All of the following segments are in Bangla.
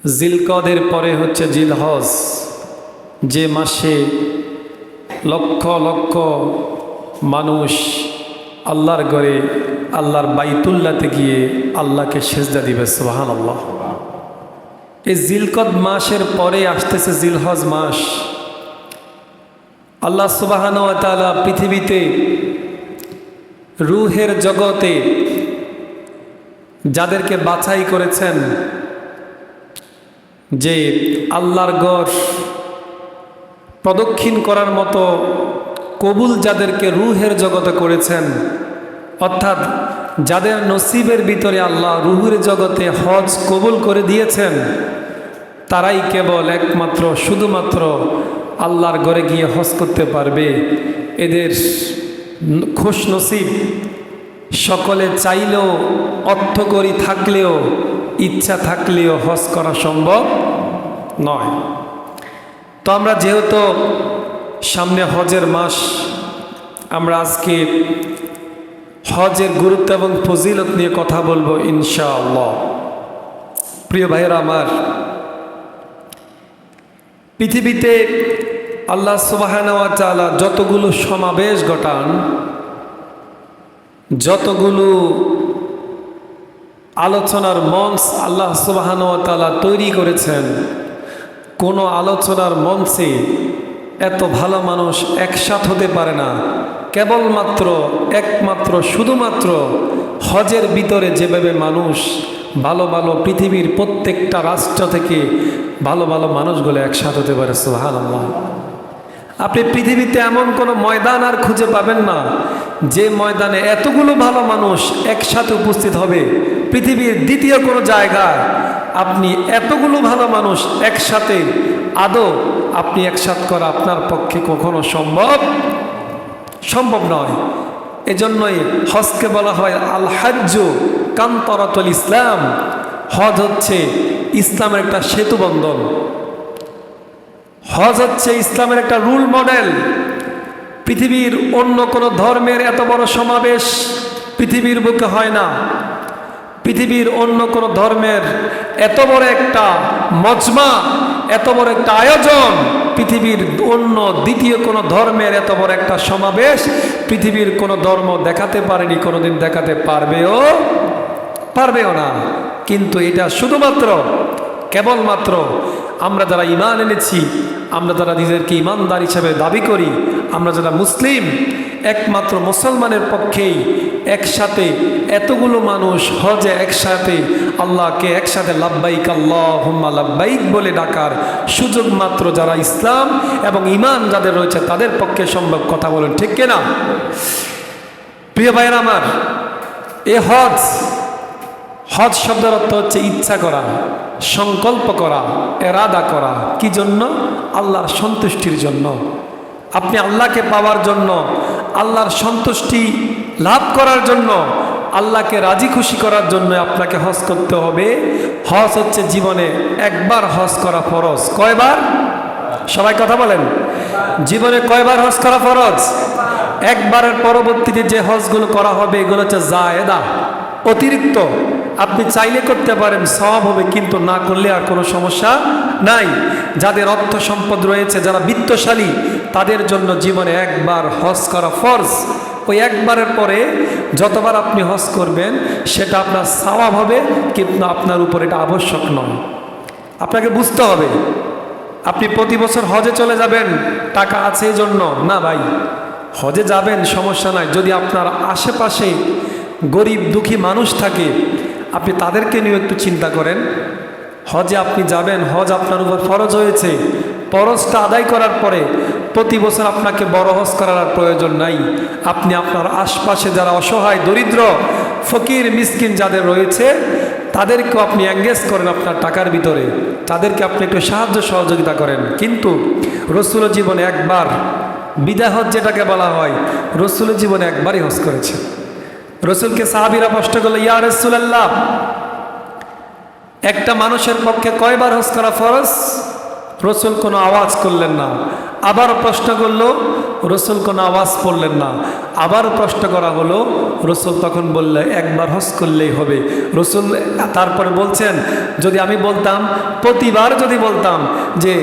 জিলকদের পরে হচ্ছে জিলহজ, যে মাসে লক্ষ লক্ষ মানুষ আল্লাহর ঘরে আল্লাহর বাইতুল্লাতে গিয়ে আল্লাহকে সেজদা দিবে। সুবহানাল্লাহ। এই জিলকদ মাসের পরে আসতেছে জিলহজ মাস। আল্লাহ সুবহানাহু ওয়া তাআলা পৃথিবীতে রূহের জগতে যাদেরকে বাছাই করেছেন, যে আল্লাহর ঘর প্রদক্ষিণ করার মতো কবুল যাদেরকে রূহের জগতে করেছেন, অর্থাৎ যাদের নসিবের ভিতরে আল্লাহ রূহের জগতে হজ কবুল করে দিয়েছেন, তারাই কেবল একমাত্র শুধুমাত্র আল্লাহর ঘরে গিয়ে হজ করতে পারবে। এদের খুশ নসিব। সকলে চাইলেও, অর্থকরী থাকলেও, ইচ্ছা থাকলেও হজ করা সম্ভব নয়। তো আমরা যেহেতু সামনে হজের মাস, আমরা আজকে হজের গুরুত্ব এবং ফজিলত নিয়ে কথা বলবো ইনশাআল্লাহ। প্রিয় ভাইয়েরা আমার, পৃথিবীতে আল্লাহ সুবহানাহু ওয়া তাআলা যতগুলো সমাবেশ ঘটান, যতগুলো আলোচনার মঞ্চ আল্লাহ সুবহানাহু ওয়া তাআলা তৈরি করেছেন, কোনো আলোচনার মঞ্চে এত ভালো মানুষ একসাথ হতে পারে না। কেবলমাত্র একমাত্র শুধুমাত্র হজের ভিতরে যেভাবে মানুষ ভালো ভালো পৃথিবীর প্রত্যেকটা রাষ্ট্র থেকে ভালো ভালো মানুষগুলো একসাথ হতে পারে। সুবহানাল্লাহ। আপনি পৃথিবীতে এমন কোনো ময়দান আর খুঁজে পাবেন না যে ময়দানে এতগুলো ভালো মানুষ একসাথে উপস্থিত হবে। পৃথিবীর দ্বিতীয় কোনো জায়গায় আপনি এতগুলো ভালো মানুষ একসাথে আদৌ আপনি একসাথ করা আপনার পক্ষে কখনো সম্ভব নয়। এজন্যই হজকে বলা হয় আল হাজ্জু কান্তরাতুল ইসলাম। হজ হচ্ছে ইসলামের একটা সেতু বন্ধন। হজ হচ্ছে ইসলামের একটা রুল মডেল। পৃথিবীর অন্য কোনো ধর্মের এত বড় সমাবেশ পৃথিবীর বুকে হয় না। পৃথিবীর অন্য কোনো ধর্মের এত বড় একটা মজমা, এত বড় একটা আয়োজন, পৃথিবীর অন্য দ্বিতীয় কোনো ধর্মের এত বড় একটা সমাবেশ পৃথিবীর কোনো ধর্ম দেখাতে পারেনি, কোনোদিন দেখাতে পারবেও না। কিন্তু এটা শুধুমাত্র কেবলমাত্র আমরা যারা ঈমান এনেছি, আমরা যারা নিজেদেরকে ঈমানদার হিসেবে দাবি করি, আমরা যারা মুসলিম, একমাত্র মুসলমানের পক্ষেই একসাথে এতগুলো মানুষ হজে একসাথে আল্লাহকে একসাথে লাব্বাইক আল্লাহুম্মা লাব্বাইক বলে ডাকার সুযোগ মাত্র যারা ইসলাম এবং ঈমান যাদের রয়েছে তাদের পক্ষে সম্ভব। কথা বলেন ঠিক কিনা? প্রিয় ভাইয়েরা আমার, এ হজ শব্দের অর্থ হচ্ছে ইচ্ছা করা, সংকল্প করা, এরাদা করা। কি জন্য? আল্লাহর সন্তুষ্টির জন্য। আপনি আল্লাহকে পাওয়ার জন্য, আল্লাহর সন্তুষ্টি লাভ করার জন্য, আল্লাহকে রাজি খুশি করার জন্য আপনাকে হজ করতে হবে। হজ হচ্ছে জীবনে একবার হজ করা ফরজ। কয়বার? সবাই কথা বলেন। জীবনে কয়বার হজ করা ফরজ? একবারের পরবর্তীতে যে হজগুলো করা হবে এগুলো হচ্ছে জায়েদা, অতিরিক্ত। আপনি চাইলে করতে পারেন, সওয়াব হবে, কিন্তু না করলে আর কোনো সমস্যা নাই। যাদের অর্থ সম্পদ রয়েছে, যারা বিত্তশালী, তাদের জন্য জীবনে একবার হজ করা ফরজ। ওই একবারের পরে যতবার আপনি হজ করবেন সেটা আপনার সওয়াব হবে, কিন্তু আপনার উপর এটা আবশ্যক নয়। আপনাকে বুঝতে হবে আপনি প্রতি বছর হজে চলে যাবেন, টাকা আছে এই জন্য না ভাই। হজে যাবেন, সমস্যা নাই। যদি আপনার আশেপাশে গরিব দুঃখী মানুষ থাকে, আপনি তাদেরকে নিয়ে একটু চিন্তা করেন। হজে আপনি যাবেন, হজ আপনার উপর ফরজ হয়েছে। ফরজটা আদায় করার পরে প্রতি বছর আপনাকে বড় হজ করার আর প্রয়োজন নাই। আপনি আপনার আশপাশে যারা অসহায়, দরিদ্র, ফকির, মিসকিন যাদের রয়েছে তাদেরকেও আপনি এঙ্গেজ করেন আপনার টাকার ভিতরে, তাদেরকে আপনি একটু সাহায্য সহযোগিতা করেন। কিন্তু রসুলের জীবনে একবার, বিদায় হজ যেটাকে বলা হয়, রসুলের জীবনে একবারই হজ করেছে। রসুলকে সাহাবীরা প্রশ্ন করলো, ইয়া রাসূলুল্লাহ, একটা মানুষের পক্ষে কয়বার হজ করা ফরজ? রসুল কোনো আওয়াজ করলেন না। আবার প্রশ্ন করলো, রসুল কোনো আওয়াজ করলেন না। আবার প্রশ্ন করা হলো, রসুল তখন বললেন একবার হজ করলেই হবে। রসুল তারপরে বলছেন, যদি আমি বলতাম, প্রতিবার যদি বলতাম যে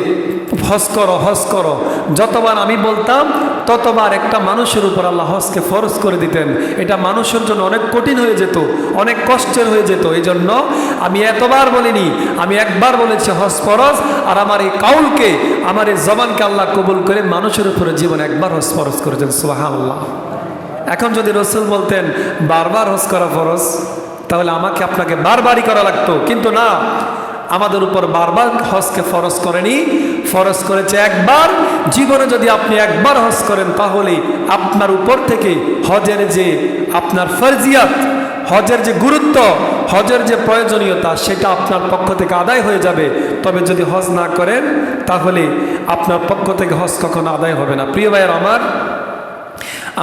হজ করো হজ করো, যতবার আমি বলতাম ততবার একটা মানুষের উপর আল্লাহ হজকে ফরজ করে দিতেন। এটা মানুষের জন্য অনেক কঠিন হয়ে যেত, অনেক কষ্টের হয়ে যেত। এই জন্য আমি এতবার বলিনি, আমি একবার বলেছি হজ ফরজ। আর আমার এই কাউলকে, আমার এই জবানকে আল্লাহ কবুল করে মানুষের উপরে জীবন একবার হজ ফরজ করেছেন। সুবহানাল্লাহ। এখন যদি রসুল বলতেন বারবার হজ করা ফরজ, তাহলে আমাকে আপনাকে বারবারই করা লাগতো। কিন্তু না, আমাদের উপর বারবার হজকে ফরজ করেনি, ফরজ করেছে একবার। জীবনে যদি আপনি একবার হজ করেন, তাহলে আপনার উপর থেকে হজের যে আপনার ফরজিয়াত, হজের যে গুরুত্ব, হজের যে প্রয়োজনীয়তা, সেটা আপনার পক্ষ থেকে আদায় হয়ে যাবে। তবে যদি হজ না করেন, তাহলে আপনার পক্ষ থেকে হজ কখনো আদায় হবে না। প্রিয় ভাইয়ের আমার,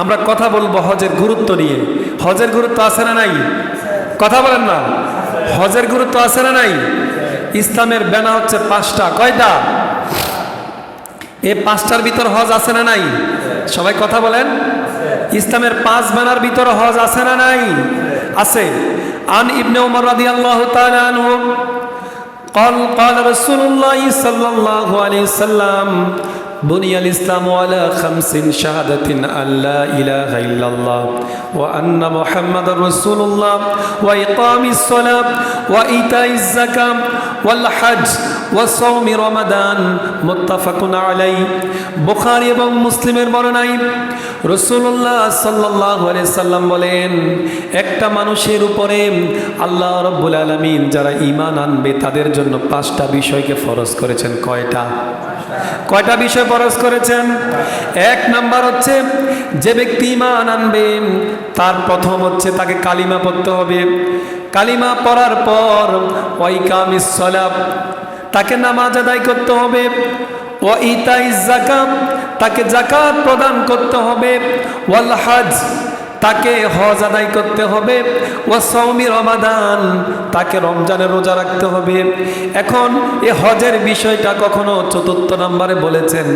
আমরা কথা বলবো হজের গুরুত্ব নিয়ে। হজের গুরুত্ব আছে না নাই? কথা বলেন না। হজের গুরুত্ব আছে না নাই? ইসলামের ব্যানা হচ্ছে 5টা। কয়টা? এই 5টার ভিতর হজ আছে না নাই? সবাই কথা বলেন। ইসলামের 5 ব্যানার ভিতর হজ আছে না নাই? আছে। আন ইবনে উমর রাদিয়াল্লাহু তাআলা আনহু قال رسول الله صلى الله عليه وسلم بني الإسلام على 5 شهادة أن لا إله إلا الله وأن محمد رسول الله وإقام الصلاة وإيتاء الزكاة والحج وصوم رمضان متفق عليه বুখারী এবং মুসলিমের বর্ণনায় রাসূলুল্লাহ সাল্লাল্লাহু আলাইহি সাল্লাম বলেন, একটা মানুষের উপরে আল্লাহ রাব্বুল আলামিন যারা ঈমান আনবে তাদের জন্য 5টা বিষয়কে ফরজ করেছেন। কয়টা? কয়টা বিষয় ফরজ করেছেন? 1 নাম্বার হচ্ছে, যে ব্যক্তি ঈমান আনবে তার প্রথম হচ্ছে তাকে কালিমা পড়তে হবে। কালিমা পড়ার পর ওয়াইকামিস সালাত, তাকে নামাজ আদায় করতে হবে। ও ইতাইজ যাকাত, তাকে যাকাত প্রদান করতে হবে। ওয়াল হজ, তাকে হজ আদায় করতে হবে। ও সওমি রমাদান, তাকে রমজানের রোজা রাখতে হবে। এখন এই হজের বিষয়টা কখনো 4র্থ নম্বরে বলেছেন,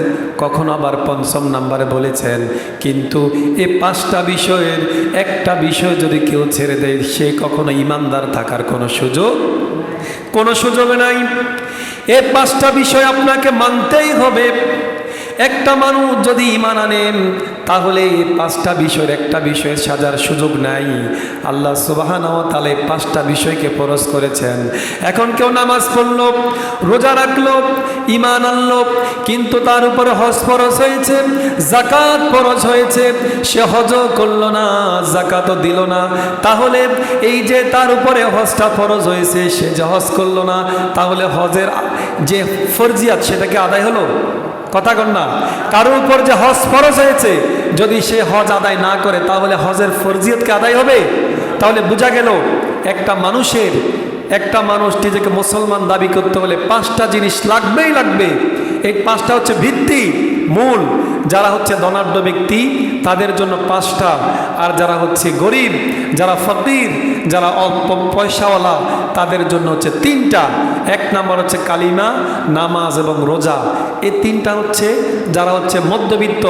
কখনো আবার 5ম নম্বরে বলেছেন। কিন্তু এই 5টা বিষয়ের একটা বিষয় যদি কেউ ছেড়ে দেয়, সে কখনো ইমানদার থাকার কোনো সুযোগ নাই। এই 5টা বিষয় আপনাকে মানতেই হবে। একটা মানুষ যদি ঈমান আনেন, তাহলে এই 5টা বিষয়ের একটা বিষয়ের সাজার সুযোগ নাই। আল্লাহ সুবহানাহু ওয়া তাআলা 5টা বিষয়কে ফরজ করেছেন। এখন কেউ নামাজ পড়লো, রোজা রাখলো, ঈমান আনলো, কিন্তু তার উপরে হজ ফরজ হয়েছে, যাকাত ফরজ হয়েছে, সে হজও করলো না, যাকাতও দিল না। তাহলে এই যে তার উপরে হজটা ফরজ হয়েছে, সে যে হজ করলো না, তাহলে হজের যে ফরজিয়াত সেটাকে আদায় হলো? কথা কন না। কারোর উপর যে হজ ফরজ হয়েছে, যদি সে হজ আদায় না করে, তাহলে হজের ফরজিয়তকে আদায় হবে? তাহলে বোঝা গেল, একটা মানুষ নিজেকে মুসলমান দাবি করতে হলে 5টা জিনিস লাগবেই লাগবে। এই 5টা হচ্ছে ভিত্তি, মূল। যারা হচ্ছে ধনাঢ্য ব্যক্তি তাদের জন্য 5টা, আর যারা হচ্ছে গরিব, যারা ফকির, যারা অল্প পয়সাওয়ালা, তাদের জন্য হচ্ছে 3টা। 1 নম্বর হচ্ছে কালিমা, নামাজ এবং রোজা। এই 3টা হচ্ছে যারা হচ্ছে মধ্যবিত্ত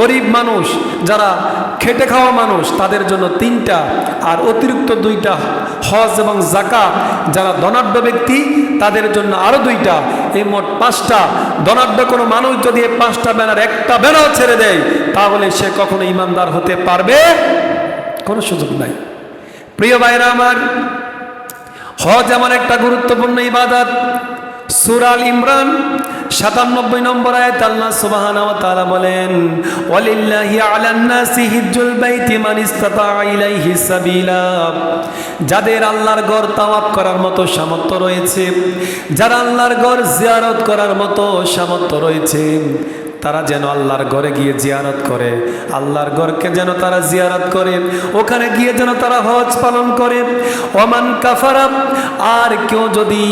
গরিব মানুষ, যারা খেটে খাওয়া মানুষ, তাদের জন্য 3টা। আর অতিরিক্ত 2টা হজ এবং যাকাত। যারা ধনাঢ্য ব্যক্তি তাদের জন্য আরো 2টা। এই মোট 5টা। ধনাঢ্য কোনো মানুষ যদি এই 5টা ব্যানার একটা ব্যানার ছেড়ে দেয়, তাহলে সে কখনো ইমানদার হতে পারবে? কোনো সুযোগ নাই। প্রিয় ভাইরা আমার, হজ এমন একটা গুরুত্বপূর্ণ ইবাদত। সূরা আল ইমরান 97 নম্বর আয়াত আল্লাহ সুবহানাহু ওয়া তাআলা বলেন, ওয়ালিল্লাহি আলান নাসি হিজ্জুল বাইতি মান ইসতাতা ইলাইহি সাবিলা। যাদের আল্লাহর ঘর তাওয়াফ করার মতো সামর্থ্য রয়েছে, যারা আল্লাহর ঘর জিয়ারত করার মতো সামর্থ্য রয়েছে, তারা যেন আল্লাহর ঘরে গিয়ে জিয়ারত করে, আল্লাহর ঘরকে যেন তারা জিয়ারত করে, ওখানে গিয়ে যেন তারা হজ পালন করে। ওমান কাফারা, আর কেউ যদি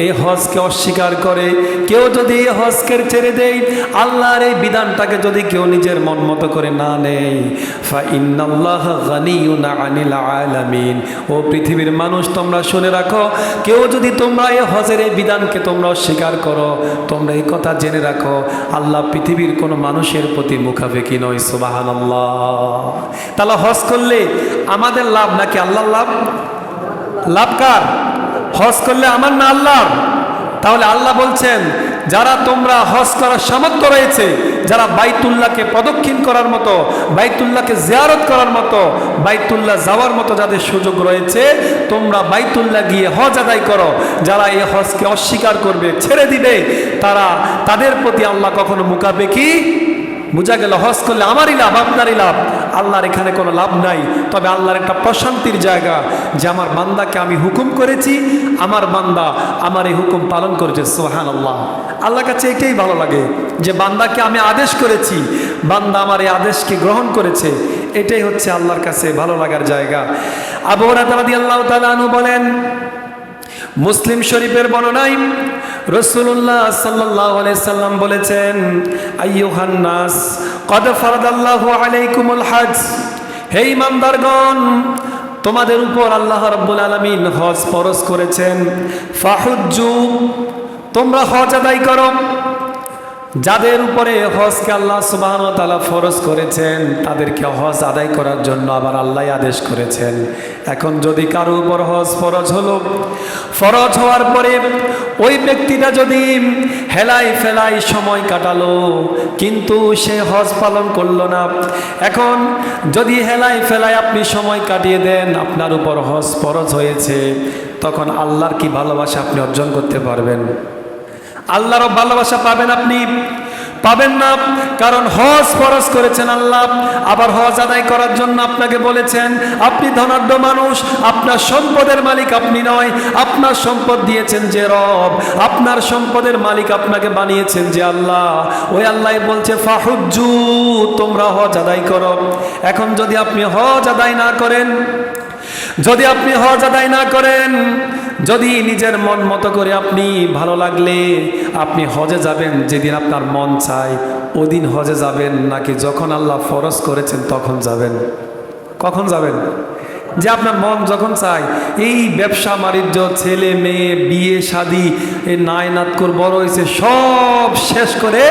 এই হজকে অস্বীকার করে, কেউ যদি এই হজকে ছেড়ে দেয়, আল্লাহর এই বিধানটাকে যদি কেউ নিজের মন মতো করে না নেয়, ফা ইন্নাল্লাহা গানিয়ুন আনিল আলামিন। ও পৃথিবীর মানুষ, তোমরা শুনে রাখো, কেউ যদি তোমরা এই হজের এই বিধানকে তোমরা অস্বীকার করো, তোমরা এই কথা জেনে রাখো, আল্লাহ পৃথিবীর পৃথিবীর কোনো মানুষের প্রতি মুখাপেক্ষী নয়। সুবহানাল্লাহ। তাহলে হজ করলে আমাদের লাভ নাকি আল্লাহর লাভ? লাভ কার? হজ করলে আমার না আল্লাহর? তাহলে আল্লাহ বলছেন, যারা তোমরা হজ করার সামর্থ্য রয়েছে, যারা বাইতুল্লাহকে প্রদক্ষিণ করার মতো, বাইতুল্লাহকে জিয়ারত করার মতো, বাইতুল্লাহ যাওয়ার মতো যাদের সুযোগ রয়েছে, তোমরা বাইতুল্লাহ গিয়ে হজ আদায় করো। যারা এই হজকে অস্বীকার করবে, ছেড়ে দিবে, তাদের প্রতি আল্লাহ কখনো মুখাপেক্ষী। বোঝা গেল হজ করলে আমারই লাভ, আপনারই লাভ। আল্লাহর এখানে কোনো লাভ নাই। তবে আল্লাহর একটা প্রশান্তির জায়গা যে আমার বান্দাকে আমি হুকুম করেছি, আমার বান্দা আমার এই হুকুম পালন করেছে। সুবহানাল্লাহ। আল্লাহর কাছে এটাই ভালো লাগে যে বান্দাকে আমি আদেশ করেছি, বান্দা আমার এই আদেশকে গ্রহণ করেছে। এটাই হচ্ছে আল্লাহর কাছে ভালো লাগার জায়গা। আবু হুরায়রা রাদিয়াল্লাহু তাআলা আনহু বলেন, মুসলিম শরীফের বর্ণনায় রাসূলুল্লাহ সাল্লাল্লাহু আলাইহি সাল্লাম বলেছেন, আইয়ুহান নাস ক্বাদ ফারাদাল্লাহু আলাইকুমুল হজ। হে ইমানদারগণ, তোমাদের উপর আল্লাহ রাব্বুল আলামিন হজ ফরজ করেছেন। ফাহুজ্জু, তোমরা হজ আদায় করো। যাদের উপরে হজকে আল্লাহ সুবহানাহু ওয়া তাআলা ফরজ করেছেন, তাদেরকে হজ আদায় করার জন্য আবার আল্লাহ আদেশ করেছেন। এখন যদি কারো উপর হজ ফরজ হলো, ফরজ হওয়ার পরে ওই ব্যক্তিটা যদি হেলাই ফেলাই সময় কাটালো, কিন্তু সে হজ পালন করলো না। এখন যদি হেলাই ফেলাই আপনি সময় কাটিয়ে দেন, আপনার উপর হজ ফরজ হয়েছে, তখন আল্লাহর কি ভালোবাসা আপনি অর্জন করতে পারবেন? আল্লাহর ভালোবাসা পাবেন আপনি? পাবেন না। কারণ হজ ফরজ করেছেন আল্লাহ, আবার হজ আদায় করার জন্য আপনাকে বলেছেন। আপনি ধনাঢ্য মানুষ, আপনার সম্পদের মালিক আপনি নয়, আপনার সম্পদ দিয়েছেন যে রব, আপনার সম্পদের মালিক আপনাকে বানিয়েছেন যে আল্লাহ। ওই আল্লাহ বলছে ফাহুজ্জু, তোমরা হজ আদায় করো। এখন যদি আপনি হজ আদায় না করেন, যদি আপনি হজ আদায় না করেন, যদি নিজের মন মতো করে আপনি ভালো লাগলে আপনি হজে যাবেন যেদিন আপনার মন চায়, ওদিন হজে যাবেন, নাকি যখন আল্লাহ ফরজ করেছেন তখন যাবেন? কখন যাবেন? যে আপনার মন যখন চায়, এই ব্যবসা বাণিজ্য, ছেলে মেয়ে, বিয়ে শাদী, এই নায়নাত করে বড় হয়েছে, সব শেষ করে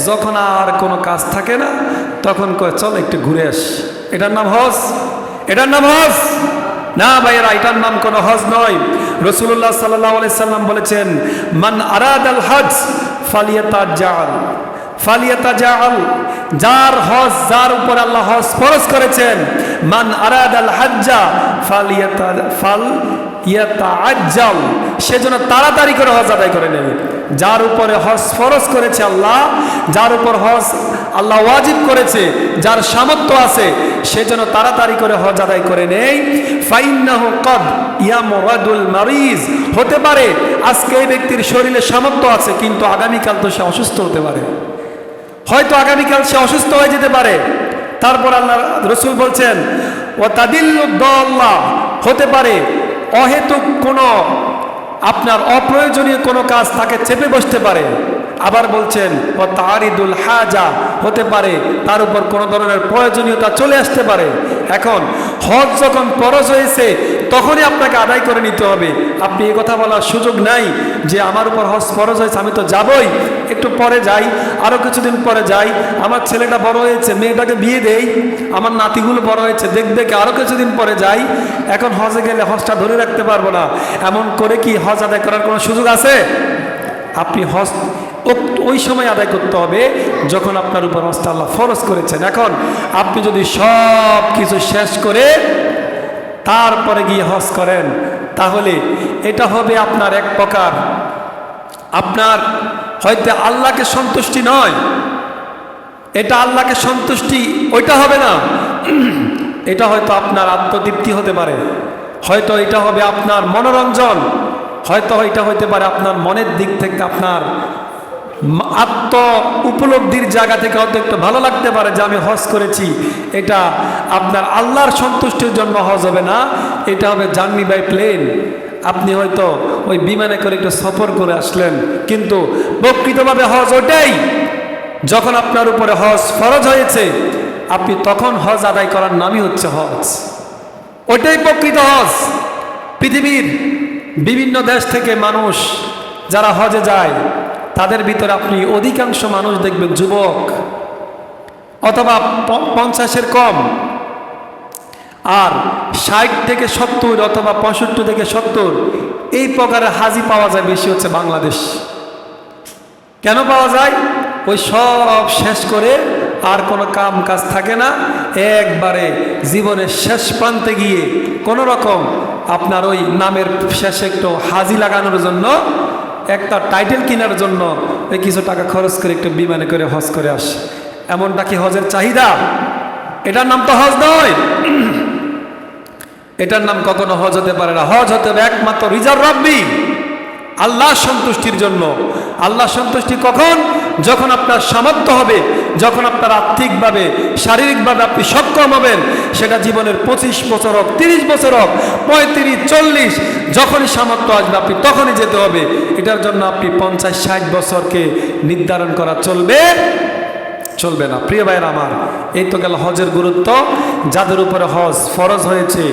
যখন আর কোনো কাজ থাকে না, তখন কয় চল একটু ঘুরে আস। এটার নাম হজ? এটার নাম হজ না ভাইয়েরা, এটার নাম কোনো হজ নয়। রাসূলুল্লাহ সাল্লাল্লাহু আলাইহি সাল্লাম বলেছেন, মান আরাদাল হজ ফালিয়াতাজাল, ফালিয়াতাজাল, যার হজ, যার উপর আল্লাহ হজ ফরজ করেছেন, মান আরাদাল হজ্জা ফালিয়াতাআজ্জাল, সেজন্য তাড়াতাড়ি করে হজ আদায় করে নেবে। যার উপরে হজ ফরজ করেছে আল্লাহ, যার উপর হজ আল্লাহ ওয়াজিব করেছে, যার সামর্থ্য আছে, সেজন্য তাড়াতাড়ি করে হজ আদায় করে নেই। ফাইন্নাহু ক্বাদ ইয়ামরাদুল মারিজ, হতে পারে আজকে এই ব্যক্তির শরীরে সামর্থ্য আছে, কিন্তু আগামীকাল তো সে অসুস্থ হতে পারে, হয়তো আগামীকাল সে অসুস্থ হয়ে যেতে পারে। তারপর আল্লাহ রসুল বলছেন, ওয়া তাদিল্লু দাল্লাহ, হতে পারে অহেতুক কোনো আপনার অপ্রয়োজনীয় কোনো কাজ তাকে চেপে বসতে পারে। আবার বলছেন ও তারিদুল হাজা, হতে পারে তার উপর কোনো ধরনের প্রয়োজনীয়তা চলে আসতে পারে। এখন হজ যখন ফরজ হয়েছে তখনই আপনাকে আদায় করে নিতে হবে। আপনি এই কথা বলার সুযোগ নাই যে আমার উপর হজ ফরজ হয়েছে, আমি তো যাবই, একটু পরে যাই, আরও কিছুদিন পরে যাই, আমার ছেলেটা বড় হয়েছে, মেয়েটাকে বিয়ে দেই, আমার নাতিগুলো বড় হয়েছে, দেখবে আরও কিছুদিন পরে যাই, এখন হজে গেলে হজটা ধরে রাখতে পারবো না, এমন করে কি হজ আদায় করার কোনো সুযোগ আছে? আপনি হজ ওই সময় আদায় করতে হবে যখন আপনার উপর হজটা আল্লাহ ফরজ করেছেন। এখন আপনি যদি সব কিছু শেষ করে তারপরে গিয়ে হজ করেন, তাহলে এটা হবে আপনার এক প্রকার, আপনার হয়তো আল্লাহকে সন্তুষ্টি নয়, এটা আল্লাহকে সন্তুষ্টি ওইটা হবে না, এটা হয়তো আপনার আত্মতৃপ্তি হতে পারে, হয়তো এটা হবে আপনার মনোরঞ্জন, হয়তো এটা হইতে পারে আপনার মনের দিক থেকে, আপনার আত্ম উপলব্ধির জায়গা থেকে হয়তো একটু ভালো লাগতে পারে যে আমি হজ করেছি। এটা আপনার আল্লাহর সন্তুষ্টির জন্য হজ হবে না, এটা হবে জার্নি বাই প্লেন। আপনি হয়তো ওই বিমানে করে একটু সফর করে আসলেন, কিন্তু প্রকৃতভাবে হজ ওটাই যখন আপনার উপরে হজ ফরজ হয়েছে, আপনি তখন হজ আদায় করার নামই হচ্ছে হজ, ওটাই প্রকৃত হজ। পৃথিবীর বিভিন্ন দেশ থেকে মানুষ যারা হজে যায় তাদের ভিতরে আপনি অধিকাংশ মানুষ দেখবেন যুবক অথবা 50-এর কম, আর 60 থেকে 70 অথবা 65 থেকে 70 এই প্রকারের হাজি পাওয়া যায় বেশি হচ্ছে বাংলাদেশ। কেন পাওয়া যায়? ওই সব শেষ করে আর কোনো কাম কাজ থাকে না, একবারে জীবনের শেষ প্রান্তে গিয়ে কোনো রকম আপনার ওই নামের শেষে একটু হাজি লাগানোর জন্য, একটা টাইটেল কেনার জন্য ওই কিছু টাকা খরচ করে একটু বিমানে করে হজ করে আসে। এমনটা কি হজের চাহিদা? এটার নাম তো হজ নয়, এটার নাম কখনো হজ হতে পারে না। হজ হতে হবে একমাত্র রিজার রাব্বি, আল্লাহ সন্তুষ্টির জন্য। আল্লাহ সন্তুষ্টি কখন? যখন আপনার সামর্থ্য হবে, যখন আপনার আর্থিকভাবে শারীরিকভাবে আপনি সক্ষম হবেন, সেটা জীবনের 25 বছর হোক, 30 বছর হোক, 35, 40, যখনই সামর্থ্য আসবে আপনি তখনই যেতে হবে। এটার জন্য আপনি 50-60 বছরকে নির্ধারণ করা চলবে না। প্রিয় ভাইয়েরা আমার, এই তো গেল হজের গুরুত্ব। যাদের উপরে হজ ফরজ হয়েছে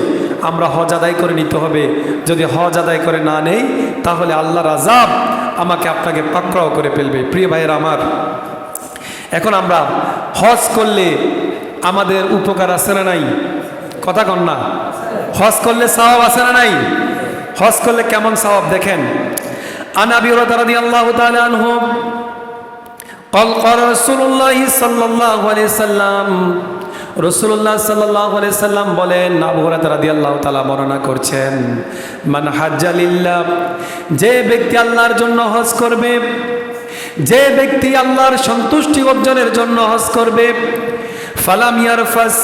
আমরা হজ আদায় করে নিতে হবে। যদি হজ আদায় করে না নেই তাহলে আল্লাহর আযাব আমাকে আপনাকে পাকড়াও করে ফেলবে। প্রিয় ভাইয়েরা আমার, এখন আমরা হজ করলে আমাদের উপকার আছে না নাই? কথা কন না। হজ করলে সওয়াব আছে না নাই? হজ করলে কেমন সওয়াব দেখেন। আন আবি হুরায়রা রাদিয়াল্লাহু তাআলা আনহু قال قال رسول الله صلى الله عليه وسلم, রাসূলুল্লাহ সাল্লাল্লাহু আলাইহি সাল্লাম বলেন, আবু হুরায়রা রাদিয়াল্লাহু তাআলা বর্ণনা করছেন, মান হাজ্জা লিল্লাহ, যে ব্যক্তি আল্লাহর জন্য হজ করবে, যে ব্যক্তি আল্লাহর সন্তুষ্টি অর্জনের জন্য হজ করবে, ফালাম ইয়ারফাস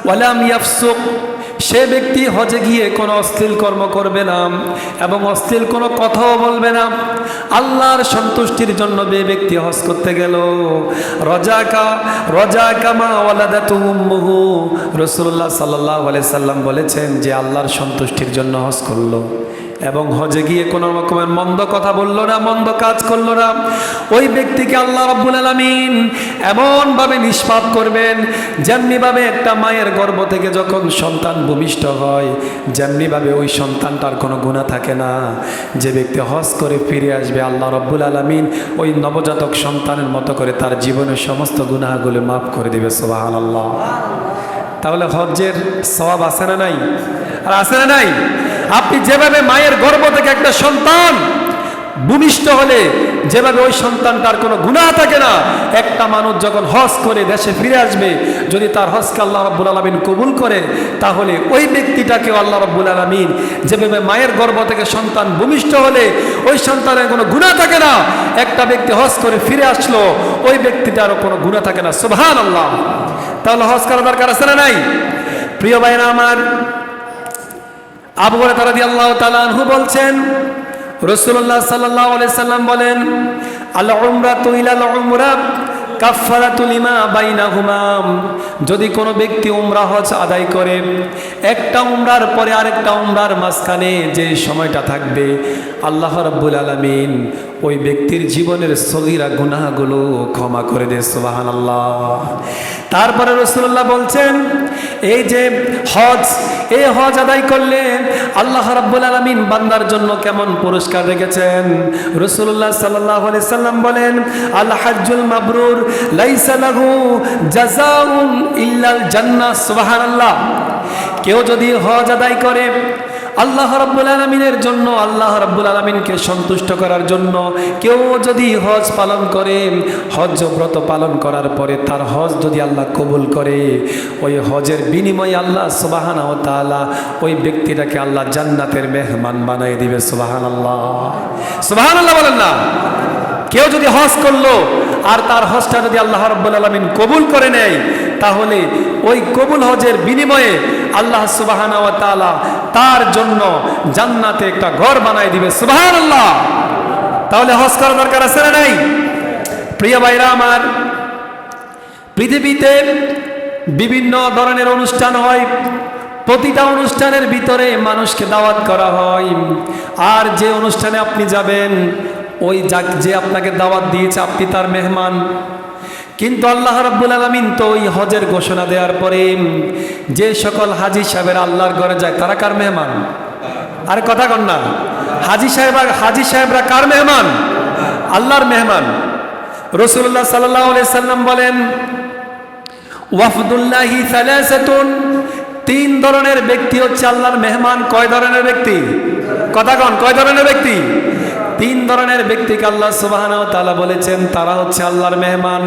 ওয়ালাম ইয়াফসুক, সে ব্যক্তি হজে গিয়ে কোনো অশ্লীল কর্ম করবে না এবং অশ্লীল কোনো কথাও বলবে না। আল্লাহর সন্তুষ্টির জন্য যে ব্যক্তি হজ করতে গেল, রজাকা মা ওয়ালাদাতু উম্মুহু, রাসূলুল্লাহ সাল্লাল্লাহু আলাইহি সাল্লাম বলেছেন যে আল্লাহর সন্তুষ্টির জন্য হজ করলো এবং হজে গিয়ে কোনো রকমের মন্দ কথা বললো না, মন্দ কাজ করলো না, ওই ব্যক্তিকে আল্লাহ রাব্বুল আলামিন এমনভাবে নিষ্পাপ করবেন, যেমনিভাবে একটা মায়ের গর্ভ থেকে যখন সন্তান ভূমিষ্ঠ হয়, যেমনিভাবে ওই সন্তানটার কোনো গুনাহ থাকে না। যে ব্যক্তি হজ করে ফিরে আসবে, আল্লাহ রাব্বুল আলামিন ওই নবজাতক সন্তানের মতো করে তার জীবনের সমস্ত গুনাহগুলো মাফ করে দিবে। সুবহানাল্লাহ। তাহলে হজ্জের সওয়াব আছে না নাই? আর আছে না নাই? আপনি যেভাবে মায়ের গর্ভ থেকে একটা সন্তান ভূমিষ্ঠ হলে যেভাবে ওই সন্তানটার কোনো গুনাহ থাকে না, একটা মানুষ যখন হজ করে দেশে ফিরে আসবে, যদি তার হজকে আল্লাহ রাব্বুল আলামিন কবুল করে, তাহলে ওই ব্যক্তিটাকেও আল্লাহ রাব্বুল আলামিন যেভাবে মায়ের গর্ভ থেকে সন্তান ভূমিষ্ঠ হলে ওই সন্তানের কোনো গুনাহ থাকে না, একটা ব্যক্তি হজ করে ফিরে আসলো, ওই ব্যক্তিটারও কোনো গুনাহ থাকে না। সুবহানাল্লাহ। তাহলে হজ করা দরকার আছে না নাই? প্রিয় ভাইরা আমার, আবু হুরায়রা রাদিয়াল্লাহু তাআলা আনহু বলছেন, রাসূলুল্লাহ সাল্লাল্লাহু আলাইহি সাল্লাম বলেন, আল উমরাতু ইলাল উমরা কাফফারাতু লিমা বাইনাহুমা, যদি কোনো ব্যক্তি উমরা হজ আদায় করে, একটা উমরার পরে আরেকটা উমরার মাঝখানে যে সময়টা থাকবে, আল্লাহ রাব্বুল আলামিন ওই ব্যক্তির জীবনের সগীরা গুনাহগুলো ক্ষমা করে দেয়। সুবহানাল্লাহ। তারপরে রাসূলুল্লাহ বলছেন, এই যে হজ, এই হজ আদায় করলে আল্লাহ রাব্বুল আলামিন বান্দার জন্য কেমন পুরস্কার রেখেছেন। রাসূলুল্লাহ সাল্লাল্লাহু আলাইহি সাল্লাম বলেন, আল হাজ্জুল মাবরুর লাইসা লাহু জাযাউন ইল্লাল জান্নাহ। সুবহানাল্লাহ। কেউ যদি হজ আদায় করে আল্লাহ রাব্বুল আলামিনের জন্য, আল্লাহ রাব্বুল আলামিনকে সন্তুষ্ট করার জন্য, কেউ যদি হজ পালন করে, হজ ব্রত পালন করার পরে তার হজ যদি আল্লাহ কবুল করে, ওই হজের বিনিময়ে আল্লাহ সুবহানাহু ওয়া তাআলা ওই ব্যক্তিটাকে আল্লাহ জান্নাতের মেহমান বানিয়ে দিবে। সুবহানাল্লাহ। সুবহানাল্লাহ বলেন না? কেউ যদি হজ করলো আর তার হজটা যদি আল্লাহ রাব্বুল আলামিন কবুল করে নেয়, তাহলে ওই কবুল হজের বিনিময়ে আল্লাহ সুবহানাহু ওয়া তাআলা তার জন্য জান্নাতে একটা ঘর বানায় দিবে। সুবহানাল্লাহ। তাহলে হজ করা দরকার আছে না নাই? প্রিয় ভাইরা আমার, পৃথিবীতে বিভিন্ন ধরনের অনুষ্ঠান হয়, প্রতিটা অনুষ্ঠানের ভিতরে মানুষকে দাওয়াত করা হয়, আর যে অনুষ্ঠানে আপনি যাবেন, ওই যে আপনাকে দাওয়াত দিয়েছে আপনি তার মেহমান। কিন্তু আল্লাহ রাব্বুল আলামিন তো ওই হজের ঘোষণা দেওয়ার পরে যে সকল হাজী সাহেবেরা আল্লাহর ঘরে যায় তারা কার মেহমান? আর কথা কন না, হাজী সাহেবরা কার মেহমান? আল্লাহর মেহমান। রাসূলুল্লাহ সাল্লাল্লাহু আলাইহি সাল্লাম বলেন, ওয়াফদুল্লাহি সালাসাতুন, তিন ধরনের ব্যক্তি হচ্ছে আল্লাহর মেহমান। কয় ধরনের ব্যক্তি? কথা কন, কয় ধরনের ব্যক্তি? তিন ধরনের ব্যক্তিকে আল্লাহ সুবহানাহু ওয়া তাআলা বলেছেন তারা হচ্ছে আল্লাহর মেহমান।